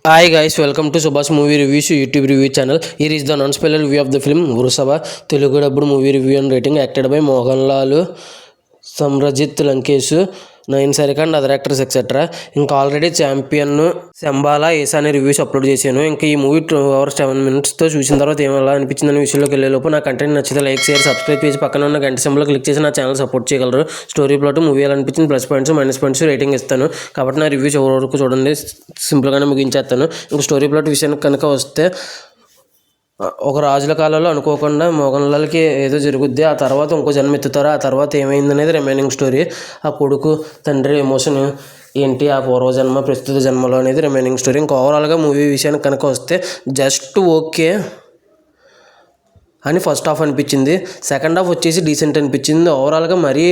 Hi guys, welcome to Subhash Movie Reviews YouTube review channel. Here is the non-spoiler review of the film Vrusaba, Telugu dubbed movie review and rating, acted by Mohanlal, Samrajit Lankesh, నైన్ సరిక and other actors etcetera. ఇంకా already champion Shambala ఏసా అనే reviews upload చేశాను. ఇంకా ఈ movie 2 hours 7 minutesతో చూసిన తర్వాత ఏమలా అనిపించింది అనే విషయంలోకి వెళ్ళేలోపు నా కంటెంట్ నచ్చితే లైక్ షేర్ సబ్స్క్రైబ్ చేసి పక్కన ఉన్న గంట సింబల్ క్లిక్ చేసి నా ఛానల్ సపోర్ట్ చేయగలరు. స్టోరీ ప్లాట్ మూవీ ఎలా అనిపించింది, plus points minus points rating ఇస్తాను. కాబట్టి నా రివ్యూస్ ఎవరి వరకు చూడండి, సింపుల్గానే ముగించేస్తాను. ఇంకా స్టోరీ ప్లాట్ విషయానికి కనుక వస్తే, ఒక రాజుల కాలంలో అనుకోకుండా మోగన్లాల్కి ఏదో జరుగుద్ది. ఆ తర్వాత ఇంకో జన్మ ఎత్తుతారు. ఆ తర్వాత ఏమైంది అనేది రిమైనింగ్ స్టోరీ. ఆ కొడుకు తండ్రి ఎమోషన్ ఏంటి, ఆ పూర్వజన్మ ప్రస్తుత జన్మలో అనేది రిమైనింగ్ స్టోరీ. ఇంకా ఓవరాల్గా మూవీ విషయానికి కనుక వస్తే జస్ట్ ఓకే అని ఫస్ట్ హాఫ్ అనిపించింది. సెకండ్ హాఫ్ వచ్చేసి డీసెంట్ అనిపించింది. ఓవరాల్గా మరీ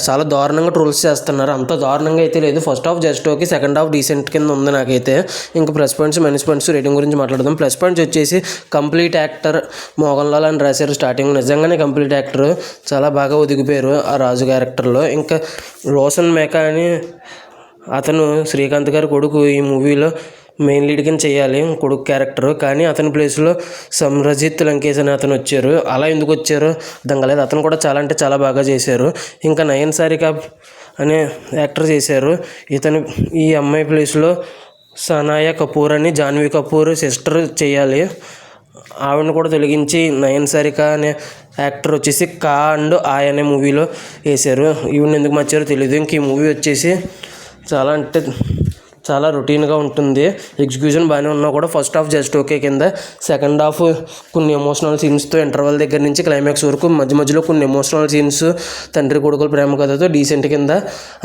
చాలా దారుణంగా ట్రోల్స్ చేస్తున్నారు. అంత దారుణంగా అయితే లేదు. First half just okay, second half decent కింద ఉంది నాకైతే. ఇంకా plus points minus points rating గురించి మాట్లాడదాం. ప్లస్ పాయింట్స్ వచ్చేసి కంప్లీట్ యాక్టర్ మోహన్లాల్ అని రాశారు స్టార్టింగ్. నిజంగానే కంప్లీట్ యాక్టర్, చాలా బాగా ఒదిగిపోయారు ఆ రాజు క్యారెక్టర్లో. ఇంకా రోషన్ మేకా అని అతను శ్రీకాంత్ గారి కొడుకు ఈ మూవీలో మెయిన్ లీడ్ కింద చేయాలి, కొడుకు క్యారెక్టర్. కానీ అతని ప్లేస్లో సమ్రజిత్ లంకేష్ అని అతను వచ్చారు. అలా ఎందుకు వచ్చారో అర్థం కాలేదు. అతను కూడా చాలా అంటే చాలా బాగా చేశారు. ఇంకా నయన్ సారిక అనే యాక్టర్ చేశారు. ఈ అమ్మాయి ప్లేస్లో సనాయా కపూర్ అని జాన్వీ కపూర్ సిస్టర్ చేయాలి. ఆవిడని కూడా తొలగించి నయన్ సారిక అనే యాక్టర్ వచ్చేసి కా అండ్ ఆయ్ అనే మూవీలో వేశారు. ఈవిని ఎందుకు మార్చారో తెలియదు. ఇంక ఈ మూవీ వచ్చేసి చాలా అంటే చాలా రొటీన్గా ఉంటుంది. ఎగ్జిక్యూషన్ బాగానే ఉన్నా కూడా ఫస్ట్ హాఫ్ జస్ట్ ఓకే కింద. సెకండ్ హాఫ్ కొన్ని ఎమోషనల్ సీన్స్తో ఇంటర్వల్ దగ్గర నుంచి క్లైమాక్స్ వరకు మధ్యలో కొన్ని ఎమోషనల్ సీన్స్ తండ్రి కొడుకుల ప్రేమ కథతో డీసెంట్ కింద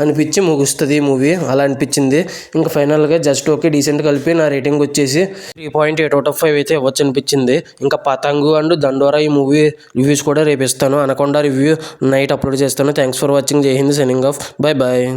అనిపించి ముగుస్తుంది ఈ మూవీ. అలా అనిపించింది. ఇంకా ఫైనల్గా జస్ట్ ఓకే డీసెంట్ కలిపి నా రేటింగ్ వచ్చేసి 3.8/5 అయితే ఇవ్వచ్చు అనిపించింది. ఇంకా పతంగు అండ్ దండోరా ఈ మూవీ రివ్యూస్ కూడా రేపు ఇస్తాను. అనకొండ రివ్యూ నైట్ అప్లోడ్ చేస్తాను. Thanks for watching. జై హింద్, సైనింగ్ ఆఫ్. Bye bye.